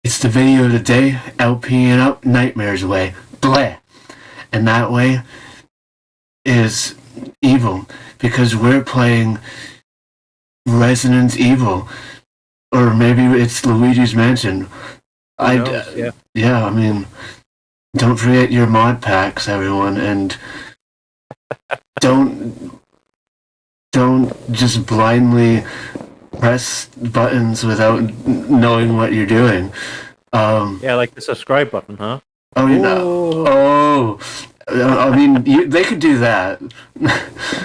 It's the video of the day, LPing up Nightmare's way. Bleh. And that way is evil, because we're playing Resident Evil. Or maybe it's Luigi's Mansion. Yeah, I mean, don't forget your mod packs, everyone, and don't just blindly press buttons without knowing what you're doing. Yeah, like the subscribe button, huh? Oh, you know. Oh, I mean, they could do that.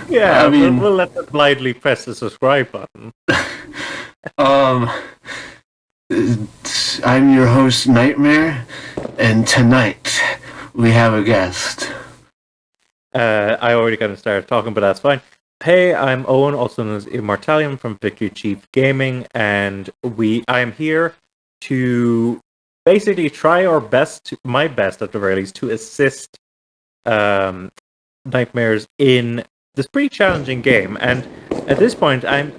Yeah, I mean, we'll let them blindly press the subscribe button. I'm your host, Nightmare, and tonight we have a guest. I already kind of started talking, but that's fine. Hey, I'm Owen, also known as Immortalium from Victory Chief Gaming, and I am here to basically try our best, my best at the very least, to assist Nightmares in this pretty challenging game. And at this point, I'm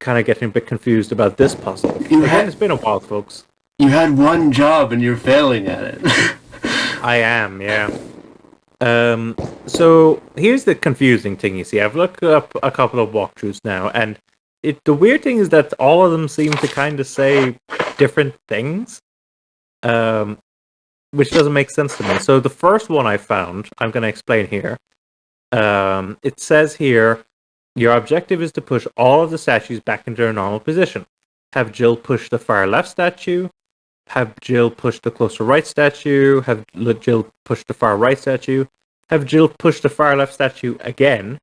kind of getting a bit confused about this puzzle. It's been a while, folks. You had one job and you're failing at it. I am, yeah. So here's the confusing thing. You see, I've looked up a couple of walkthroughs now, and the weird thing is that all of them seem to kind of say different things, which doesn't make sense to me. So the first one I found, I'm going to explain here. It says here, your objective is to push all of the statues back into their normal position. Have Jill push the far left statue. Have Jill push the closer right statue. Have Jill push the far right statue. Have Jill push the far left statue again.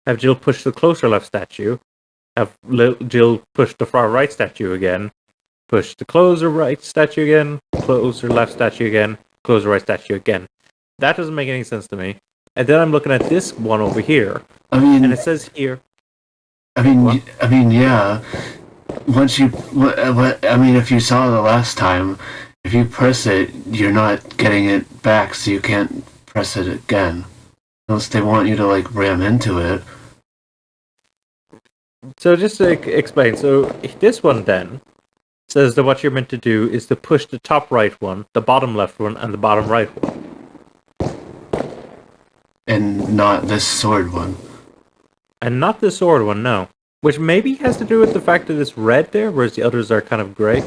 Have Jill push the closer left statue. Have Jill push the far right statue again. Push the closer right statue again. Closer left statue again. Closer right statue again. That doesn't make any sense to me. And then I'm looking at this one over here. And it says here. Yeah. Once if you saw the last time, if you press it, you're not getting it back, so you can't press it again. Unless they want you to, ram into it. So just to explain, so this one then says that what you're meant to do is to push the top right one, the bottom left one, and the bottom right one. And not this sword one. And not the sword one, no. Which maybe has to do with the fact that it's red there, whereas the others are kind of grey.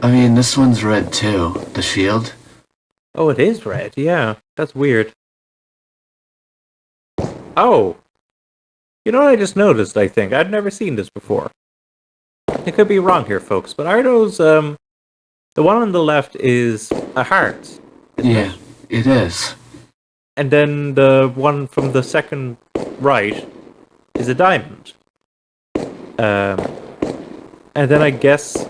I mean, this one's red too. The shield. Oh, it is red, yeah. That's weird. Oh! You know what I just noticed, I think? I'd never seen this before. I could be wrong here, folks, but are those, the one on the left is a heart. Yeah, it is. And then the one from the second right is a diamond. And then I guess it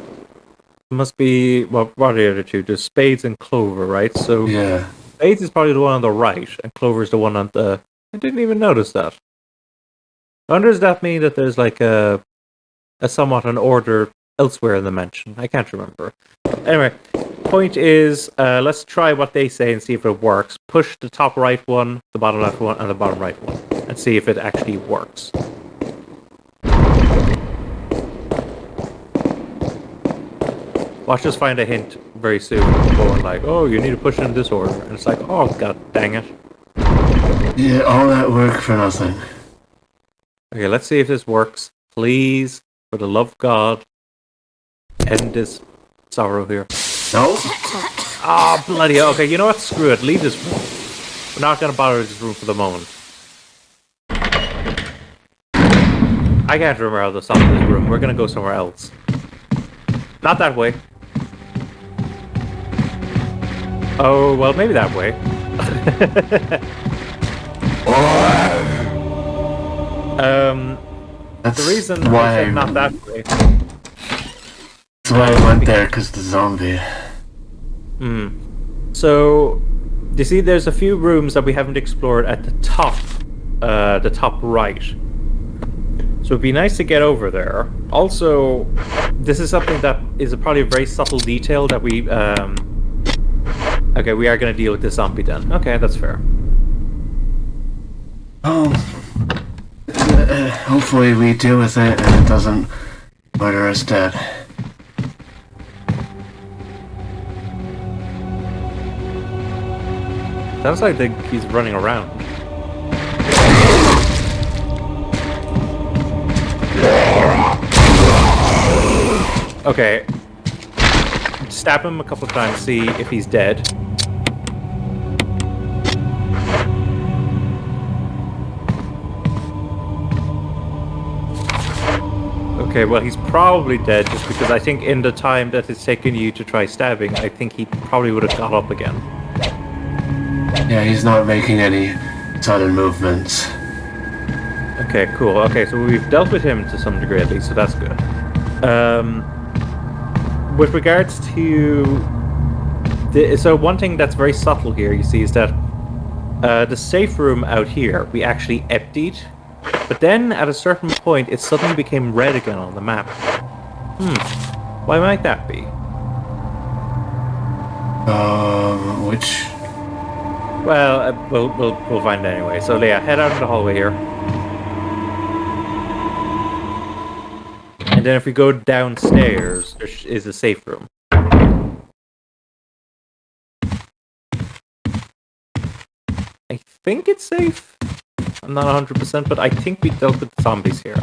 must be, well, what are the other two? There's spades and clover, right? So yeah, spades is probably the one on the right, and clover is the one on the... I didn't even notice that. I wonder, does that mean that there's a somewhat an order elsewhere in the mansion? I can't remember. Anyway, point is, let's try what they say and see if it works. Push the top right one, the bottom left one, and the bottom right one, and see if it actually works. Watch us find a hint very soon, going oh, you need to push it in this order, and it's oh, god dang it. Yeah, all that work for nothing. Okay, let's see if this works. Please, for the love of God, end this sorrow here. No? Ah, oh, bloody hell. Okay, you know what? Screw it. Leave this room. We're not going to bother this room for the moment. I can't remember how to stop this room. We're going to go somewhere else. Not that way. Oh, well, maybe that way. That's the reason why I said not that way. That's why I went there, because the zombie. So, you see, there's a few rooms that we haven't explored at the top right. So it'd be nice to get over there. Also, this is something that is probably a very subtle detail that we... Okay, we are going to deal with this zombie then. Okay, that's fair. Oh. Hopefully we deal with it and it doesn't murder us dead. Sounds like he's running around. Okay. Stab him a couple of times, see if he's dead. Okay, well, he's probably dead just because I think in the time that it's taken you to try stabbing, I think he probably would have got up again. Yeah, he's not making any sudden movements. Okay, cool. Okay, so we've dealt with him to some degree at least, so that's good. With regards to... So one thing that's very subtle here, you see, is that the safe room out here, we actually emptied. But then, at a certain point, it suddenly became red again on the map. Why might that be? Which... Well, we'll find it anyway. So, yeah, head out in the hallway here. And then if we go downstairs, there is a safe room. I think it's safe. I'm not 100%, but I think we dealt with the zombies here.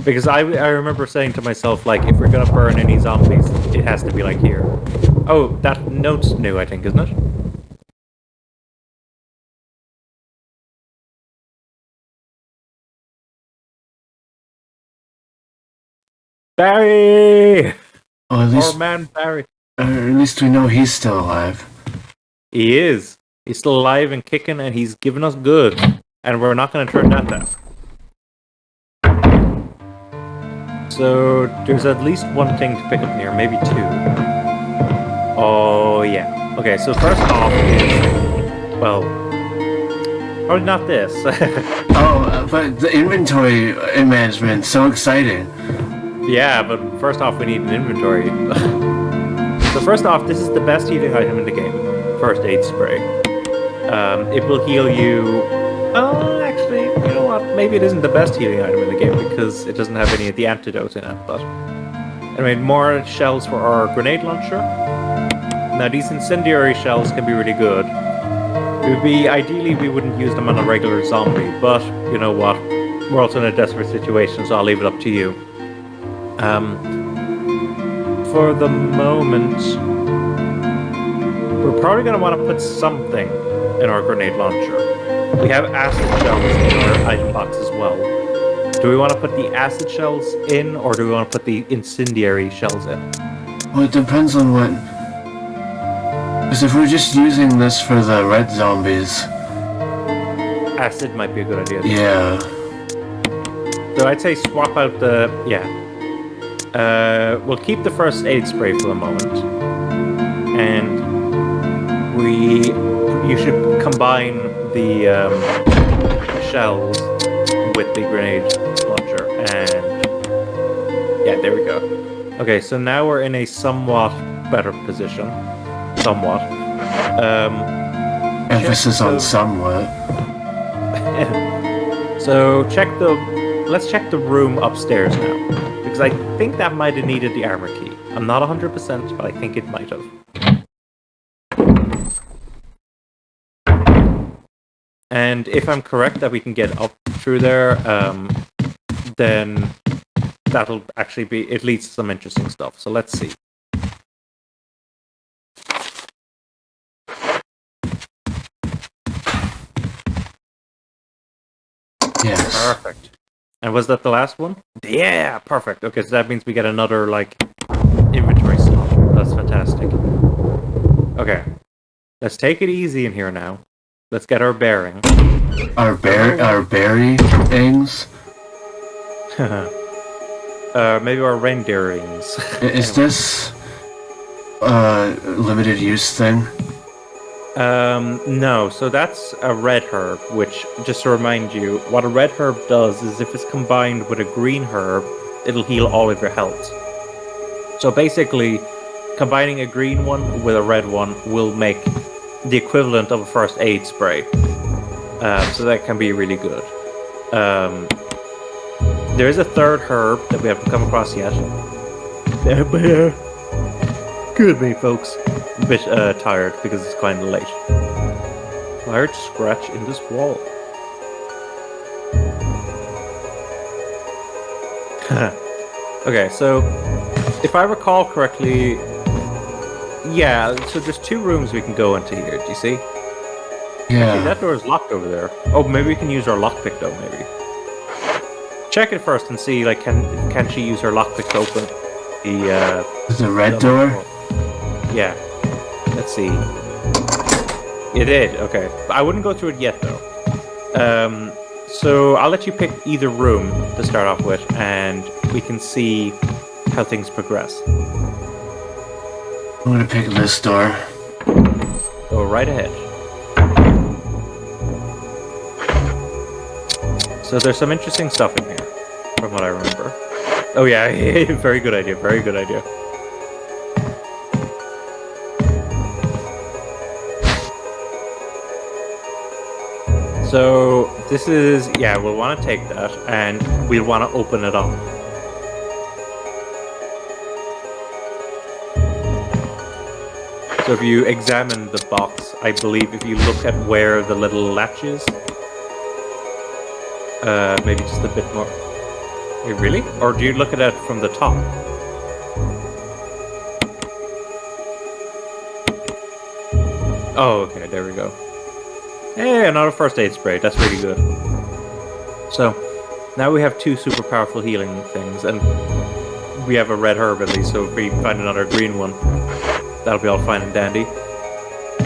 Because I remember saying to myself, like, if we're gonna burn any zombies, it has to be, like, here. Oh, that note's new, I think, isn't it? Barry! Well, at least, Poor man Barry. at least we know he's still alive. He is. He's still alive and kicking, and he's giving us goods. And we're not going to turn that down. So, there's at least one thing to pick up here, maybe two. Oh, yeah. Okay, so first off is... Well... Probably not this. But the inventory management, so exciting. Yeah, but first off, we need an inventory. So first off, this is the best healing item in the game. First aid spray. It will heal you... Oh, actually, you know what? Maybe it isn't the best healing item in the game because it doesn't have any of the antidote in it, but... Anyway, more shells for our grenade launcher. Now, these incendiary shells can be really good. It would be... Ideally, we wouldn't use them on a regular zombie, but, you know what? We're also in a desperate situation, so I'll leave it up to you. For the moment, we're probably going to want to put something in our grenade launcher. We have acid shells in our item box as well. Do we want to put the acid shells in, or do we want to put the incendiary shells in? Well, it depends on what... Because if we're just using this for the red zombies... Acid might be a good idea. Yeah. So I'd say swap out the... Yeah. We'll keep the first aid spray for the moment. And you should combine the shells with the grenade launcher. And yeah, there we go. Okay, so now we're in a somewhat better position. Somewhat. Emphasis on somewhat. So let's check the room upstairs now. Because I think that might have needed the armor key. I'm not 100%, but I think it might have. And if I'm correct that we can get up through there, then that'll actually be... It leads to some interesting stuff. So let's see. Yes. Perfect. And was that the last one? Yeah, perfect. Okay, so that means we get another, like, inventory slot. That's fantastic. Okay. Let's take it easy in here now. Let's get our bearing. Our berry things? Maybe our reindeer rings. Is this limited use thing? No, so that's a red herb, which, just to remind you, what a red herb does is if it's combined with a green herb, it'll heal all of your health. So basically, combining a green one with a red one will make the equivalent of a first aid spray. So that can be really good. There is a third herb that we haven't come across yet. Good me, folks. I'm a bit tired because it's kind of late. Large scratch in this wall. Okay, so if I recall correctly, yeah, so there's 2 rooms we can go into here, do you see? Yeah. Actually, that door is locked over there. Oh, maybe we can use our lockpick though, maybe. Check it first and see, like, can she use her lockpick to open the red door? Yeah. Let's see. It did, okay. I wouldn't go through it yet though. So I'll let you pick either room to start off with, and we can see how things progress. I'm gonna pick this door. Go right ahead. So there's some interesting stuff in here, from what I remember. Oh yeah, very good idea, very good idea. So this is, yeah, we'll want to take that and we'll want to open it up. So if you examine the box, I believe if you look at where the little latch is, maybe just a bit more. Wait, really? Or do you look at it from the top? Oh, okay, there we go. Hey, another first aid spray. That's really good. So, now we have 2 super powerful healing things, and we have a red herb at least, so if we find another green one, that'll be all fine and dandy.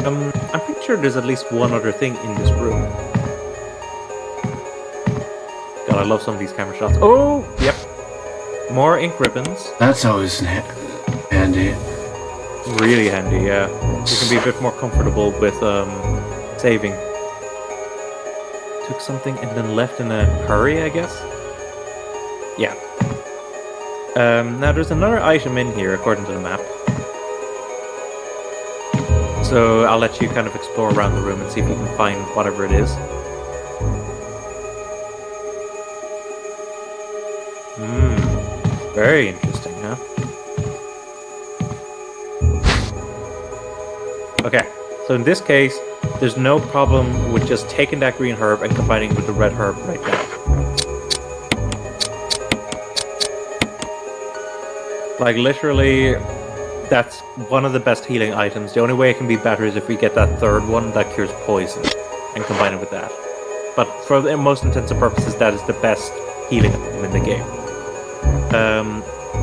I'm pretty sure there's at least one other thing in this room. God, I love some of these camera shots. Oh, yep. More ink ribbons. That's always handy. Really handy, yeah. You can be a bit more comfortable with saving. Took something and then left in a hurry, I guess? Yeah. Now there's another item in here, according to the map. So I'll let you kind of explore around the room and see if you can find whatever it is. Very interesting, huh? Okay, so in this case, there's no problem with just taking that green herb and combining with the red herb right now. Like, literally, that's one of the best healing items. The only way it can be better is if we get that third one that cures poison and combine it with that. But for the most intents and purposes, that is the best healing item in the game.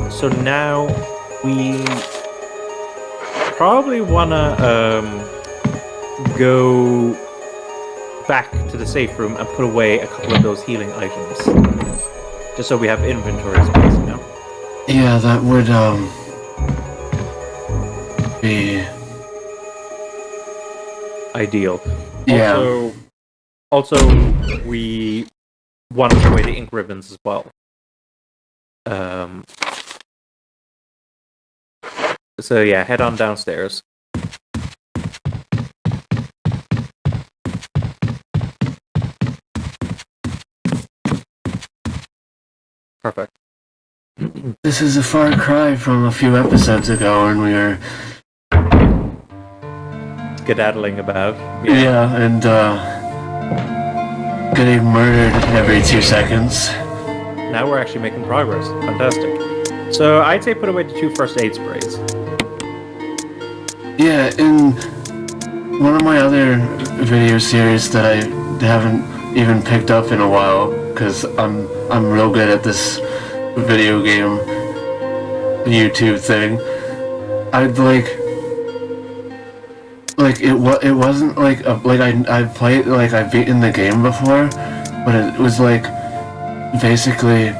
So now we probably wanna go back to the safe room and put away a couple of those healing items, just so we have inventory space, you know? Yeah, that would be ideal. Yeah. Also, we want to put away the ink ribbons as well. So yeah, head on downstairs. Perfect. This is a far cry from a few episodes ago when we were Skedaddling about. yeah and getting murdered every 2 seconds. Now we're actually making progress. Fantastic. So I'd say put away the 2 first aid sprays. Yeah, in one of my other video series that I haven't even picked up in a while, because I'm real good at this video game YouTube thing. I'd it wasn't like I've played, like, I've beaten the game before, but it was like basically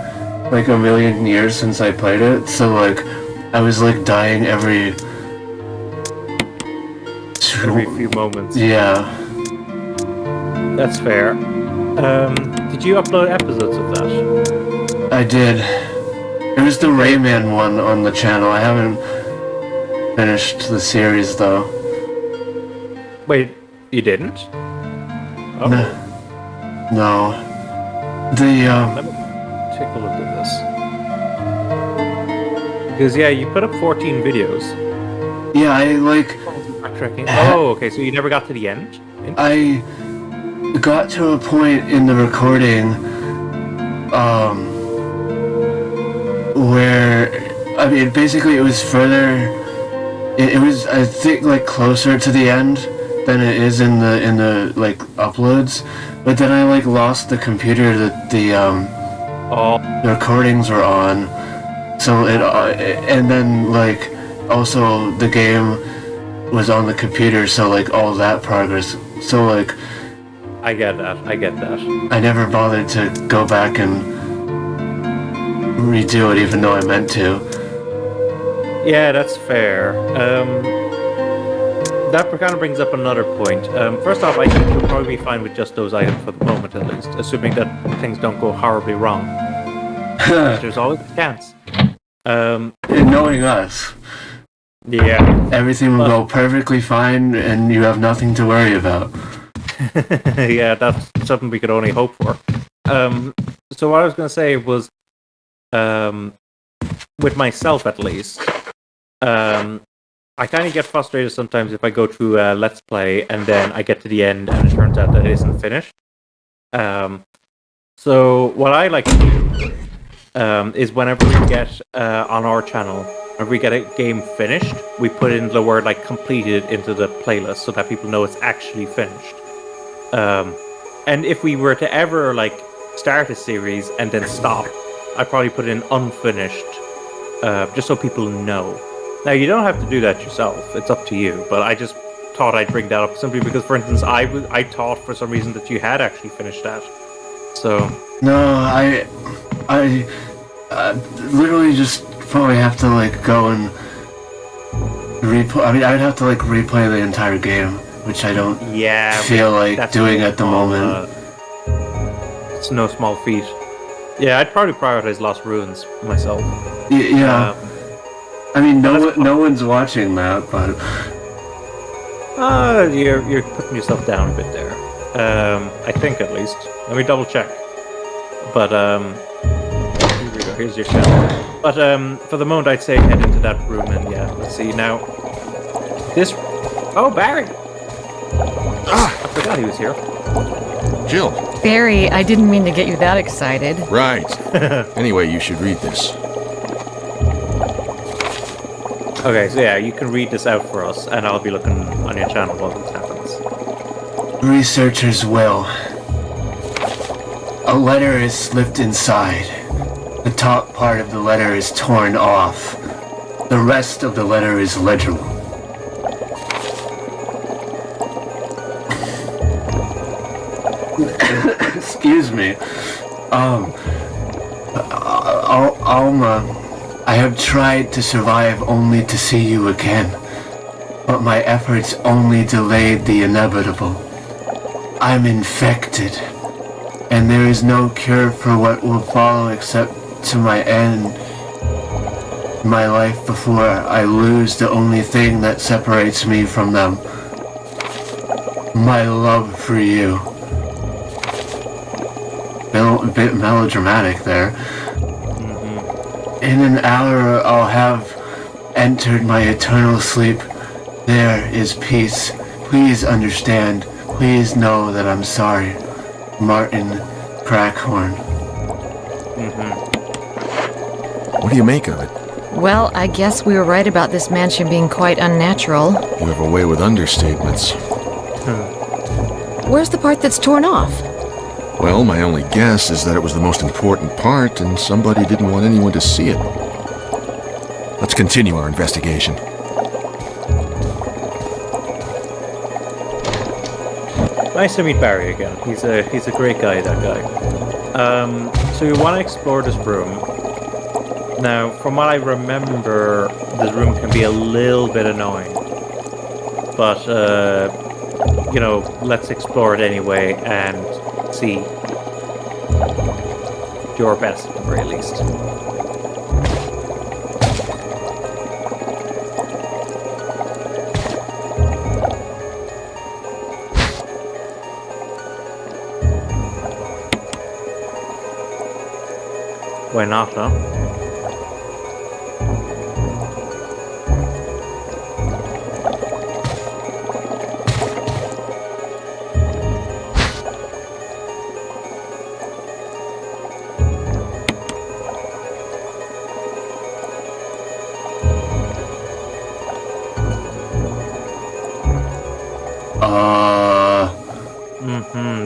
like a million years since I played it, so like I was like dying every few moments. Yeah. That's fair. Did you upload episodes of that? I did. It was the Rayman one on the channel. I haven't finished the series though. Wait, you didn't? Oh. No. Let me take a look at this. Because yeah, you put up 14 videos. Yeah, I like... Backtracking. Oh, okay, so you never got to the end? I got to a point in the recording where, I mean, basically it was further, it was, I think, like, closer to the end than it is in the like, uploads, but then I, like, lost the computer that the recordings were on, so and then, like, also the game was on the computer, so, like, all that progress, so, like, I get that. I never bothered to go back and redo it, even though I meant to. Yeah, that's fair. That kind of brings up another point. First off, I think you'll probably be fine with just those items for the moment, at least, assuming that things don't go horribly wrong. There's always a chance. And knowing us, yeah, everything will go perfectly fine, and you have nothing to worry about. Yeah, that's something we could only hope for. So what I was going to say was, with myself at least, I kind of get frustrated sometimes if I go through a Let's Play and then I get to the end and it turns out that it isn't finished. So what I like to do is whenever we get on our channel, whenever we get a game finished, we put in the word like completed into the playlist so that people know it's actually finished. And if we were to ever like start a series and then stop, I'd probably put in unfinished, just so people know. Now you don't have to do that yourself; it's up to you. But I just thought I'd bring that up simply because, for instance, I thought for some reason that you had actually finished that. So no, I literally just probably have to like go and replay. I mean, I'd have to like replay the entire game, which I don't feel like doing at the moment. It's no small feat. Yeah, I'd probably prioritize Lost Ruins myself. Yeah. I mean, no one's watching that, but you're putting yourself down a bit there. I think at least. Let me double check. But here we go. Here's your cell. But for the moment, I'd say head into that room and yeah, let's see now. This. Oh, Barry. I forgot he was here. Jill. Barry, I didn't mean to get you that excited. Right. Anyway, you should read this. Okay, so yeah, you can read this out for us, and I'll be looking on your channel while this happens. Researcher's will. A letter is slipped inside. The top part of the letter is torn off. The rest of the letter is legible. Excuse me. Alma, I have tried to survive only to see you again, but my efforts only delayed the inevitable. I'm infected, and there is no cure for what will follow except to my end. My life before I lose the only thing that separates me from them. My love for you. A bit melodramatic there. In an hour I'll have entered my eternal sleep. There is peace. Please understand. Please know that I'm sorry. Martin Crackhorn. What do you make of it? Well, I guess we were right about this mansion being quite unnatural. You have a way with understatements. Where's the part that's torn off? Well, my only guess is that it was the most important part, and somebody didn't want anyone to see it. Let's continue our investigation. Nice to meet Barry again. He's a great guy, that guy. So we want to explore this room. Now, from what I remember, this room can be a little bit annoying. But, let's explore it anyway and see. Do our best, at the very least. Why not, huh?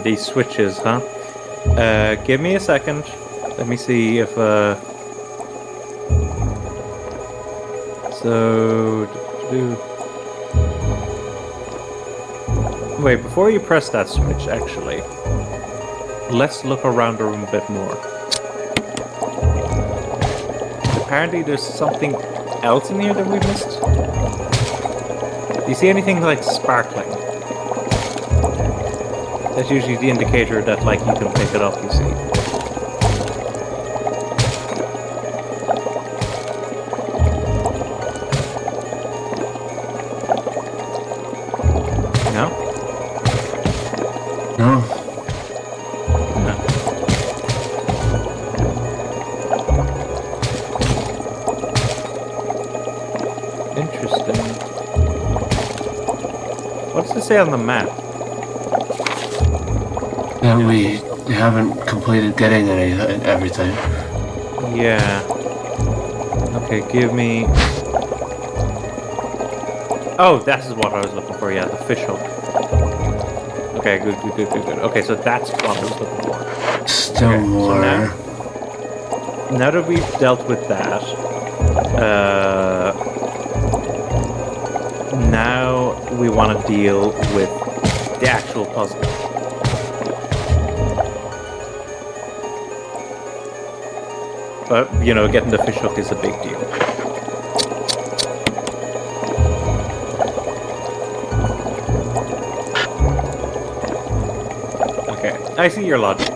These switches, huh? Give me a second. Let me see if, Wait, before you press that switch, actually, let's look around the room a bit more. Apparently there's something else in here that we missed. Do you see anything, like, sparkling? That's usually the indicator that, like, you can pick it up, you see. No? No. No. Interesting. What does it say on the map? That we haven't completed getting everything. Yeah. Okay, give me... Oh, that is what I was looking for, yeah, the fish hook. Okay, good. Okay, so that's what I was looking for. Still Okay, more. So now that we've dealt with that, now we want to deal with the actual puzzle. But, getting the fish hook is a big deal. Okay, I see your logic.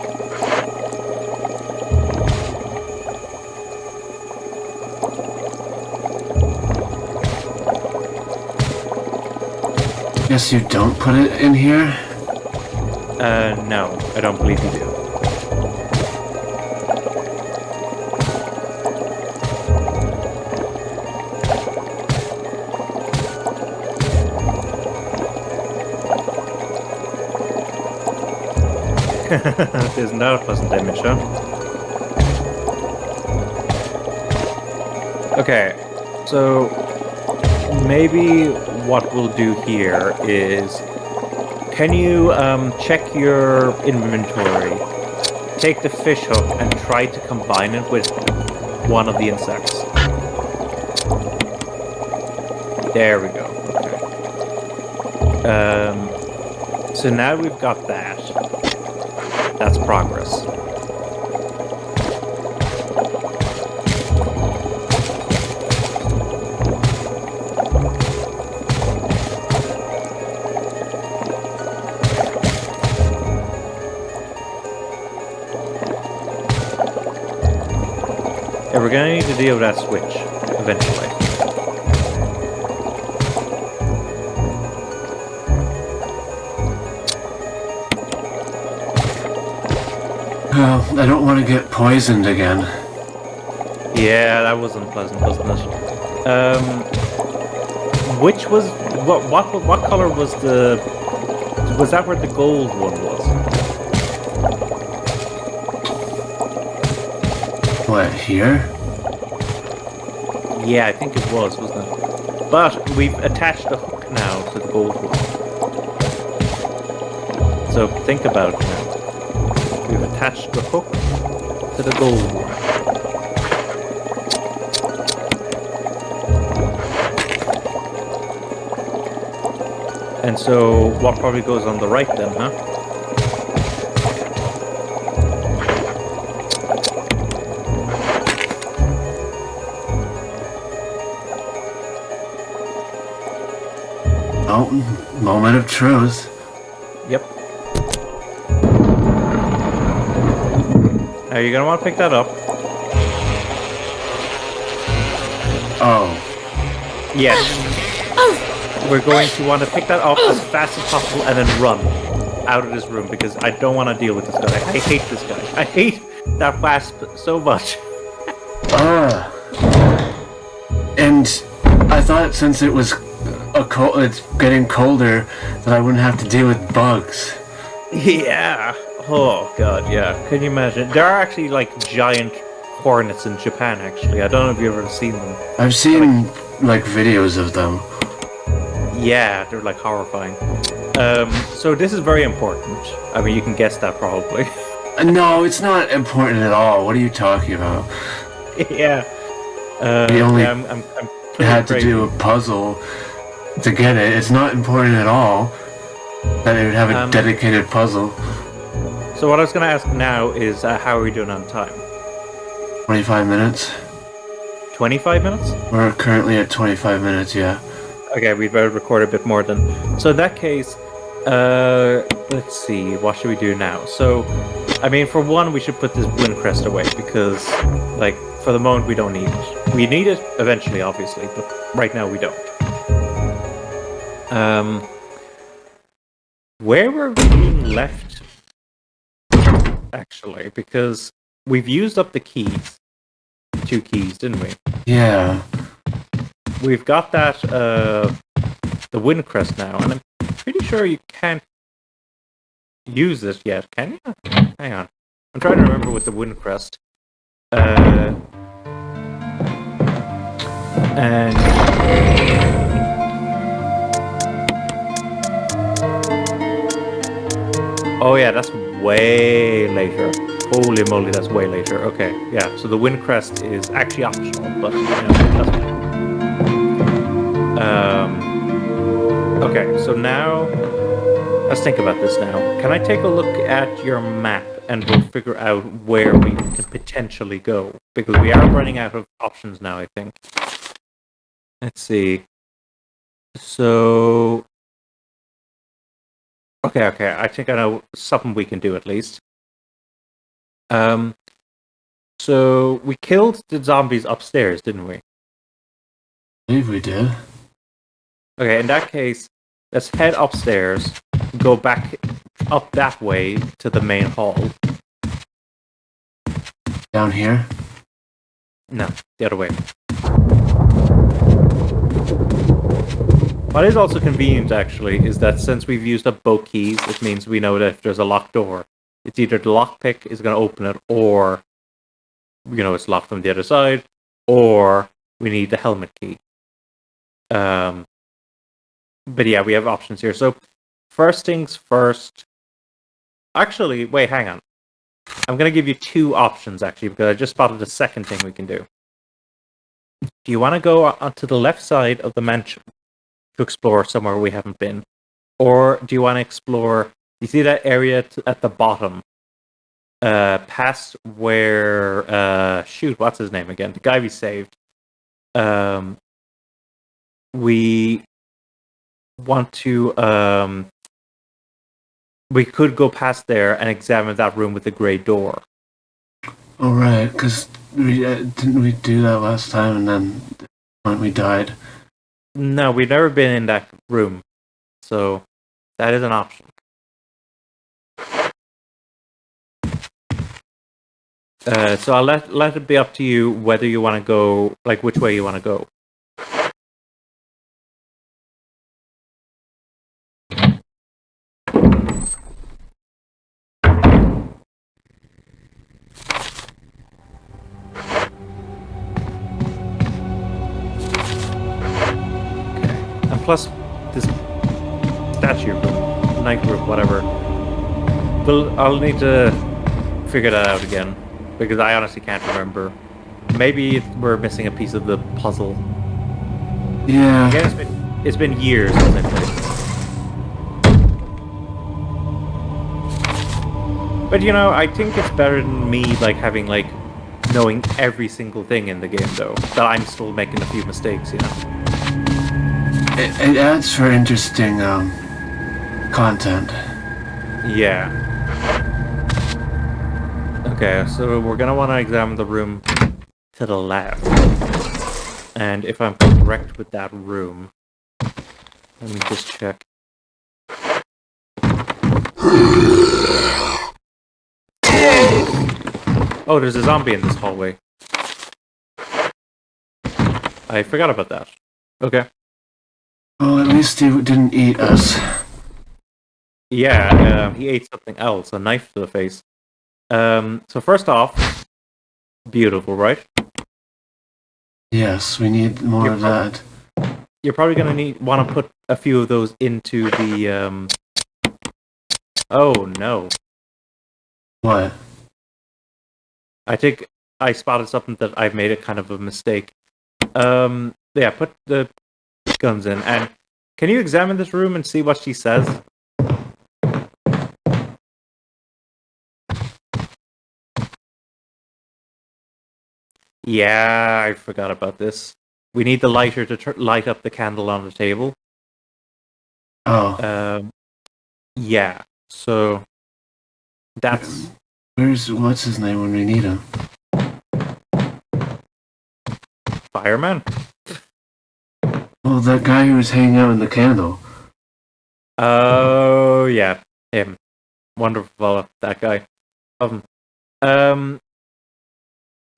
Guess you don't put it in here? No, I don't believe you do. Isn't that a pleasant image, huh? Okay, so maybe what we'll do here is, can you check your inventory, take the fish hook and try to combine it with one of the insects. There we go, okay. So now we've got that. That's progress. And we're gonna need to deal with that switch eventually. Well, I don't want to get poisoned again. Yeah, that was unpleasant, wasn't it? Which was what color was the? Was that where the gold one was? What, here? Yeah, I think it was, wasn't it? But we've attached a hook now to the gold one. So think about it now. We've attached the hook to the gold one. And so, what probably goes on the right then, huh? Oh, moment of truth. Yep. Now you're gonna want to pick that up. Oh. Yes. We're going to want to pick that up as fast as possible and then run out of this room because I don't want to deal with this guy. I hate this guy. I hate that wasp so much. And I thought since it was it's getting colder that I wouldn't have to deal with bugs. Yeah. Oh god, yeah. Can you imagine? There are actually like giant hornets in Japan. Actually, I don't know if you've ever seen them. I've seen like videos of them. Yeah, they're like horrifying. So this is very important. I mean, you can guess that probably. No, it's not important at all. What are you talking about? Yeah. We only I'm had to do a puzzle to get it. It's not important at all that it would have a dedicated puzzle. So what I was going to ask now is, how are we doing on time? 25 minutes. 25 minutes? We're currently at 25 minutes, yeah. Okay, we'd better record a bit more then. So in that case, let's see, what should we do now? So, I mean, for one, we should put this wind crest away because, like, for the moment, we don't need it. We need it eventually, obviously, but right now we don't. Where were we being left? Actually, because we've used up the keys. 2 keys, didn't we? Yeah. We've got that, the wind crest now, and I'm pretty sure you can't use this yet, can you? Hang on. I'm trying to remember with the wind crest. And... Oh yeah, that's way later. Holy moly, that's way later. Okay, yeah, so the wind crest is actually optional, but, you know, that's fine. Okay, so now, let's think about this now. Can I take a look at your map and we'll figure out where we can potentially go? Because we are running out of options now, I think. Let's see. So... Okay, I think I know something we can do at least. So we killed the zombies upstairs, didn't we? I believe we did. Okay, in that case, let's head upstairs, go back up that way to the main hall. Down here? No, the other way. What is also convenient, actually, is that since we've used up both keys, it means we know that if there's a locked door, it's either the lockpick is going to open it, or, you know, it's locked from the other side, or we need the helmet key. But yeah, we have options here. So, first things first. Actually, wait, hang on. I'm going to give you 2 options, actually, because I just spotted the second thing we can do. Do you want to go onto the left side of the mansion to explore somewhere we haven't been? Or do you want to explore... You see that area at the bottom? Past where... shoot, what's his name again? The guy we saved. We want to... we could go past there and examine that room with the grey door. Oh, right, because didn't we do that last time and then when we died? No, we've never been in that room. So, that is an option. So I'll let it be up to you whether you want to go, like which way you want to go. And plus, this statue room, night room, whatever. I'll need to figure that out again, because I honestly can't remember. Maybe we're missing a piece of the puzzle. Yeah. Again, it's been years since I played. But you know, I think it's better than me like having like knowing every single thing in the game, though. That I'm still making a few mistakes, you know. it adds for interesting content. Yeah. Okay, so we're gonna want to examine the room to the left. And if I'm correct with that room, let me just check. Oh, there's a zombie in this hallway. I forgot about that. Okay. Well, at least he didn't eat us. Yeah, he ate something else, a knife to the face. So first off, beautiful, right? Yes, we need more of that. You're probably gonna want to put a few of those into the. Oh no! What? I think I spotted something that I've made a kind of a mistake. Yeah, put the guns in, and can you examine this room and see what she says? Yeah, I forgot about this. We need the lighter to light up the candle on the table. Oh. Yeah, so that's... What's his name when we need him? Fireman? Well, that guy who was hanging out in the candle. Oh, yeah, him. Wonderful fella, that guy.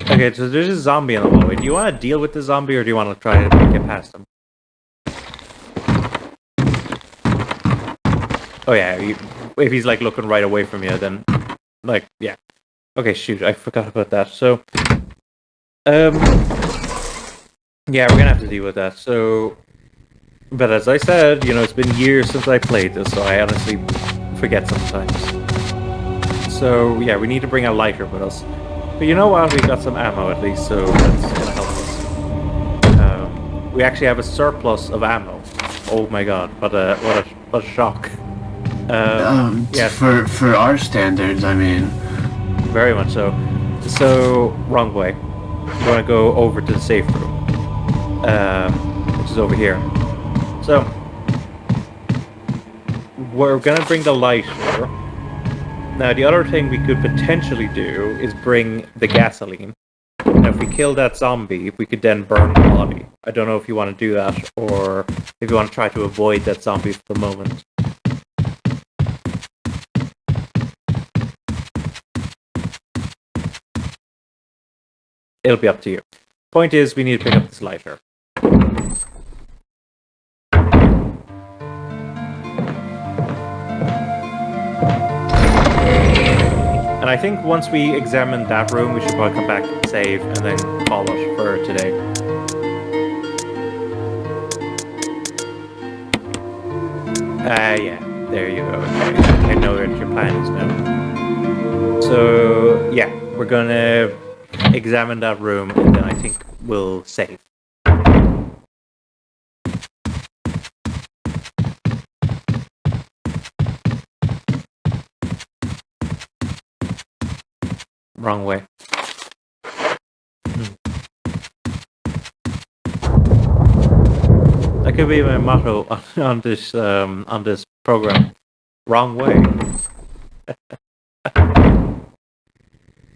Okay, so there's a zombie in the hallway. Do you want to deal with the zombie, or do you want to try to get past him? Oh yeah, if he's like looking right away from you, then like yeah. Okay, shoot, I forgot about that. So, yeah, we're gonna have to deal with that. So, but as I said, you know, it's been years since I played this, so I honestly forget sometimes. So yeah, we need to bring a lighter with us. But you know what? We've got some ammo at least, so that's gonna help us. We actually have a surplus of ammo. Oh my god! What a shock! Yeah. For our standards, I mean. Very much so. So wrong way. You want to go over to the safe room, which is over here. So we're gonna bring the lighter. Now, the other thing we could potentially do is bring the gasoline. Now, if we kill that zombie, we could then burn the body. I don't know if you want to do that, or if you want to try to avoid that zombie for the moment. It'll be up to you. Point is, we need to pick up this lighter. And I think once we examine that room, we should probably come back and save, and then call it for today. Yeah, there you go. Okay. I know what your plan is now. So, yeah, we're gonna examine that room, and then I think we'll save. Wrong way. That could be my motto on this program. Wrong way.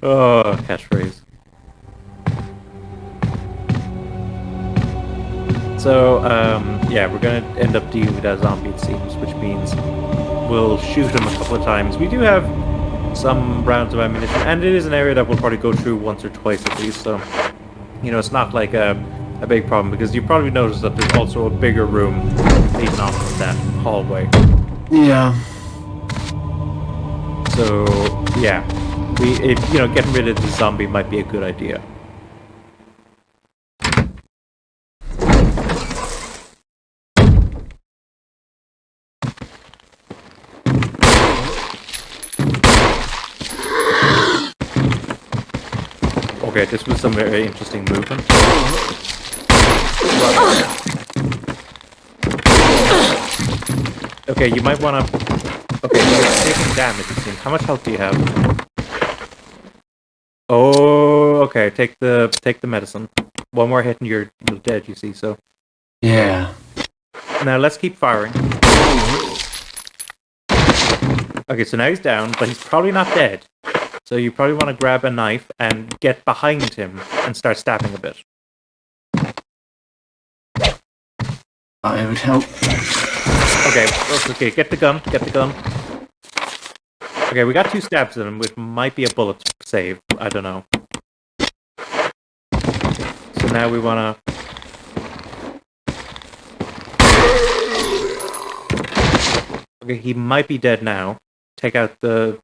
Oh, catchphrase. So, yeah, we're gonna end up dealing with that zombie, it seems, which means we'll shoot him a couple of times. We do have some rounds of ammunition, and it is an area that we'll probably go through once or twice at least, so, you know, it's not like a big problem, because you probably noticed that there's also a bigger room leading off from that hallway. Yeah. So, yeah, you know, getting rid of the zombie might be a good idea. Okay, this was some very interesting movement. Okay, you might want to... Okay, you're taking damage, it seems. How much health do you have? Oh, okay, take the medicine. One more hit and you're dead, you see, so... Yeah. Now let's keep firing. Okay, so now he's down, but he's probably not dead. So you probably want to grab a knife and get behind him and start stabbing a bit. It would help. Okay, get the gun, Okay, we got 2 stabs in him, which might be a bullet save. I don't know. So now we want to... Okay, he might be dead now. Take out the...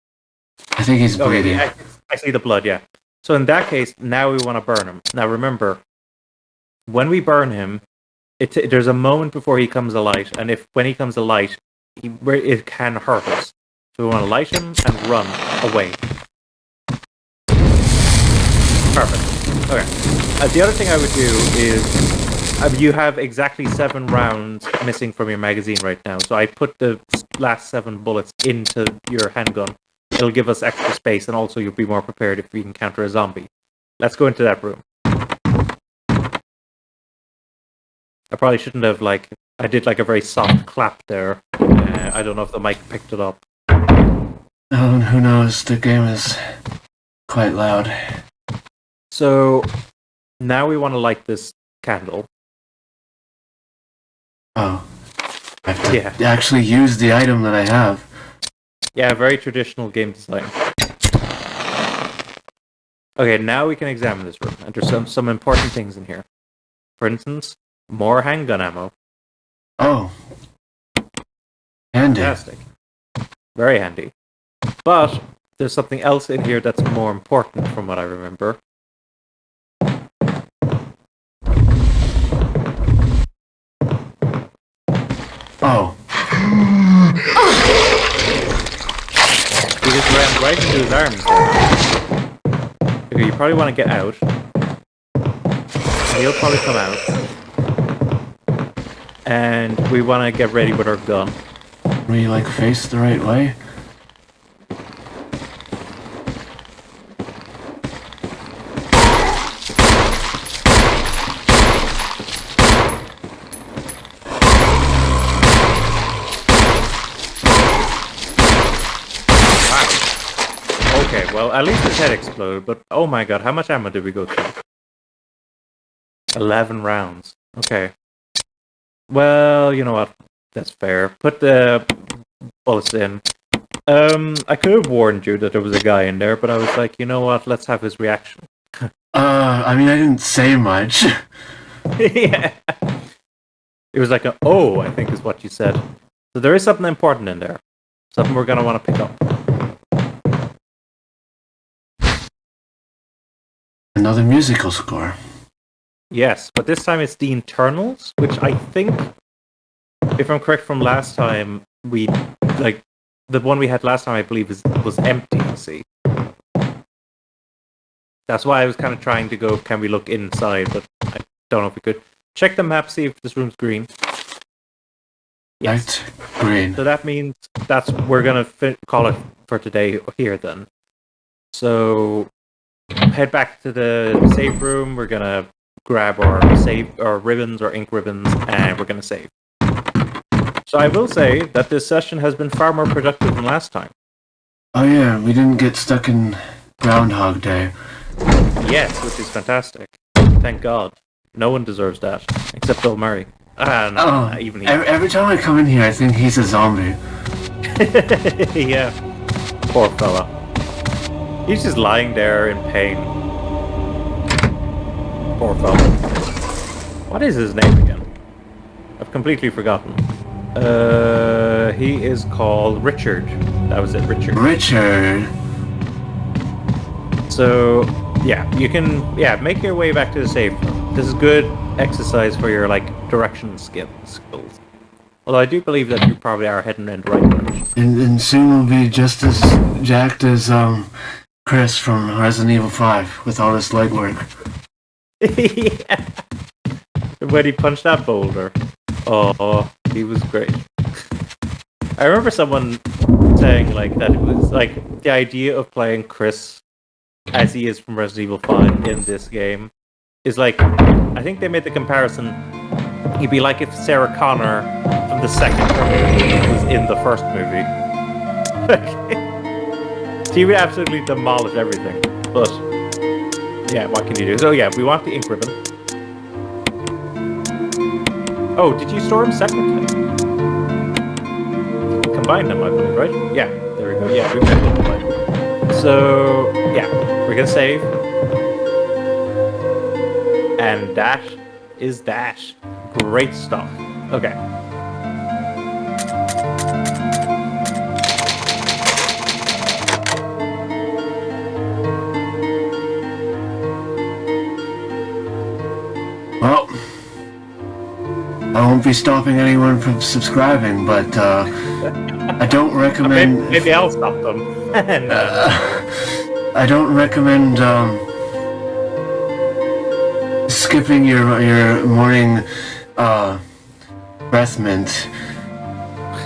I think he's bleeding. Okay, I see the blood, yeah. So in that case, now we want to burn him. Now remember, when we burn him, there's a moment before he comes alight, and when he comes alight, it can hurt us. So we want to light him and run away. Perfect. Okay. The other thing I would do is, you have exactly 7 rounds missing from your magazine right now, so I put the last 7 bullets into your handgun. It'll give us extra space, and also you'll be more prepared if we encounter a zombie. Let's go into that room. I probably shouldn't have, I did a very soft clap there. I don't know if the mic picked it up. Oh, who knows? The game is quite loud. So, now we want to light this candle. Oh. I have to actually use the item that I have. Yeah, very traditional game design. Okay, now we can examine this room, and there's some important things in here. For instance, more handgun ammo. Oh. Handy. Fantastic. Very handy. But there's something else in here that's more important from what I remember. Oh. He just ran right into his arms. Okay, you probably want to get out. He'll probably come out. And we want to get ready with our gun. We face the right way? Okay, well, at least his head exploded, but oh my god, how much ammo did we go through? 11 rounds. Okay. Well, you know what? That's fair. Put the bullets in. I could have warned you that there was a guy in there, but I was like, you know what? Let's have his reaction. I mean, I didn't say much. Yeah. It was like oh, I think is what you said. So there is something important in there. Something we're going to want to pick up. Another musical score. Yes, but this time it's the internals, which I think, if I'm correct from last time, the one we had last time, I believe, was empty, you see. That's why I was kind of trying to go, can we look inside, but I don't know if we could. Check the map, see if this room's green. Yes. Light green. So that means we're going to call it for today here then. So head back to the save room. We're going to grab our ribbons or ink ribbons, and we're going to save. So I will say that this session has been far more productive than last time. Oh yeah, we didn't get stuck in Groundhog Day. Yes, which is fantastic. Thank God. No one deserves that, except Bill Murray. Not even he. Every time I come in here, I think he's a zombie. Yeah. Poor fella. He's just lying there in pain. Poor fella. What is his name again? I've completely forgotten. He is called Richard. That was it, Richard. Richard. So, yeah, you can make your way back to the safe room. This is good exercise for your direction skills. Although I do believe that you probably are heading in the right direction. And soon we'll be just as jacked as Chris from Resident Evil 5 with all this legwork. Yeah. When he punched that boulder. Oh, he was great. I remember someone saying that it was the idea of playing Chris as he is from Resident Evil 5 in this game is I think they made the comparison He'd be like if Sarah Connor from the second movie was in the first movie. She would absolutely demolish everything. But yeah, what can you do? So yeah, we want the ink ribbon. Oh, did you store them separately? Combine them, I believe, right? Yeah, there we go. Yeah, we can combine. So yeah, we're gonna save. And that is that. Great stuff. Okay. Well, I won't be stopping anyone from subscribing, but I don't recommend. Maybe I'll stop them. I don't recommend skipping your morning breath mint,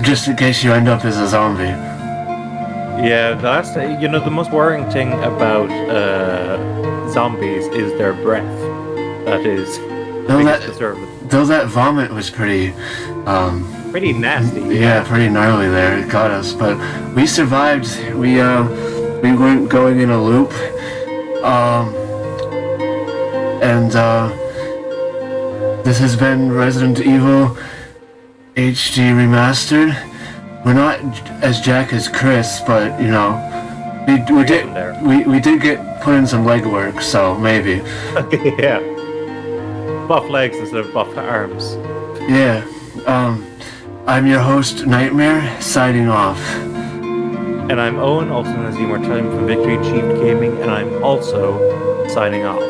just in case you end up as a zombie. Yeah, that's the most worrying thing about zombies is their breath. That is Though that vomit was pretty nasty. Yeah, pretty gnarly there. It got us, but we survived. We weren't going in a loop. And this has been Resident Evil HD Remastered. We're not as jack as Chris, but we did get put in some legwork, so maybe. Yeah. Buff legs instead of buff arms. Yeah. I'm your host, Nightmare, signing off. And I'm Owen, also known as the Immortalium from Victory Achieved Gaming, and I'm also signing off.